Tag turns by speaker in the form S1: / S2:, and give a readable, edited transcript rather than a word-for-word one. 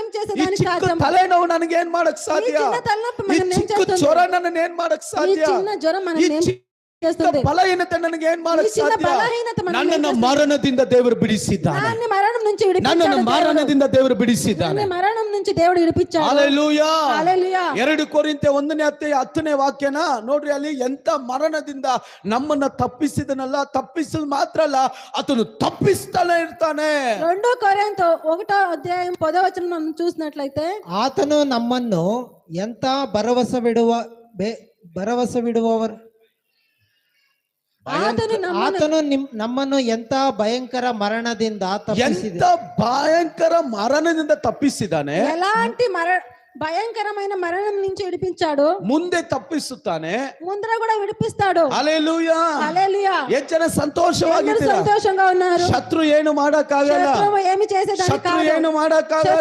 S1: ಮరణం
S2: ಈ
S1: చేసేదానికి
S2: ಚಿಕ್ಕ
S1: కారణం.
S2: ತಲೆನೋವು ನನಗೆ ಏನ್ ಮಾಡಕ್
S1: ఈ
S2: ಸಾಧ್ಯ?
S1: చిన్న తలనొప్పి
S2: ಈ
S1: మనం ఏం
S2: ಚಿಕ್ಕ
S1: చేస్తుంది?
S2: ಜ್ವರ ನನ್ನ ಏನ್ ಮಾಡಕ್
S1: ఈ
S2: ಸಾಧ್ಯ?
S1: చిన్న జ్వరం మనం
S2: ಈ
S1: ఏం
S2: ಚಿಕ್ಕ
S1: చేస్తుంది?
S2: ಬಲಹೀನತೆ ನನಗೆ ಏನ್
S1: ఈ
S2: ಮಾಡಕ್
S1: చిన్న
S2: ಸಾಧ್ಯ?
S1: బలహీనత మనం ఏం
S3: ನನ್ನನ್ನು
S1: చేస్తుంది?
S3: ಮರಣದಿಂದ ದೇವರು ಬಿಡಿಸಿದ್ದಾನೆ.
S1: నన్ను మరణం నుంచి
S3: ನನ್ನನ್ನು
S1: విడిపించాడు దేవుడు.
S3: ಮರಣದಿಂದ ದೇವರು ಬಿಡಿಸಿದ್ದಾನೆ.
S1: నన్ను మరణం నుంచి దేవుడు విడిపించాడు.
S2: ಹಲ್ಲೆಲೂಯಾ.
S1: హల్లెలూయా.
S2: 2 ಕೊರಿಂಥೆ 1:10 ವಾಕ್ಯನ ನೋಡ್ರಿ, ಅಲ್ಲಿ ಎಂತ ಮರಣದಿಂದ ನಮ್ಮನ್ನ ತಪ್ಪಿಸಿದನಲ್ಲ, ತಪ್ಪಿಸಿದ ಮಾತ್ರ ಅಲ್ಲ, ಆತನು ತಪ್ಪಿಸ್ತಾನೆ ಇರ್ತಾನೆ.
S1: 2 కొరింథీ 1:10 మనం చూసినట్లయితే,
S4: ಆತನು ನಮ್ಮನ್ನು ಎಂತ ಭರವಸವಿಡುವವರು ಆತನು ನಮ್ಮನ್ನು ಎಂತ ಭಯಂಕರ ಮರಣದಿಂದ
S2: ಎಂತ ಭಯಂಕರ ಮರಣದಿಂದ ತಪ್ಪಿಸಿದಾನೆ.
S1: ఎలాంటి భయంకరమైన మరణం నుంచి విడిపించాడు.
S2: ಮುಂದೆ ತಪ್ಪಿಸುತ್ತಾನೆ,
S1: ముందర కూడా విడిపిస్తాడు.
S2: ಹಲ್ಲೆಲೂಯಾ.
S1: హల్లెలూయా.
S2: ಎಷ್ಟು ಜನ ಸಂತೋಷವಾಗಿದ್ದೀರಾ?
S1: సంతోషంగా ఉన్నారు.
S2: ಶತ್ರು ಏನು ಮಾಡಕ್ಕಾಗಲ್ಲ.
S1: శత్రువు ఏమి చేసేదానికి
S2: ಶತ್ರು
S1: కాదు.
S2: ಏನು ಮಾಡಕ್ಕಾಗಲ್ಲ.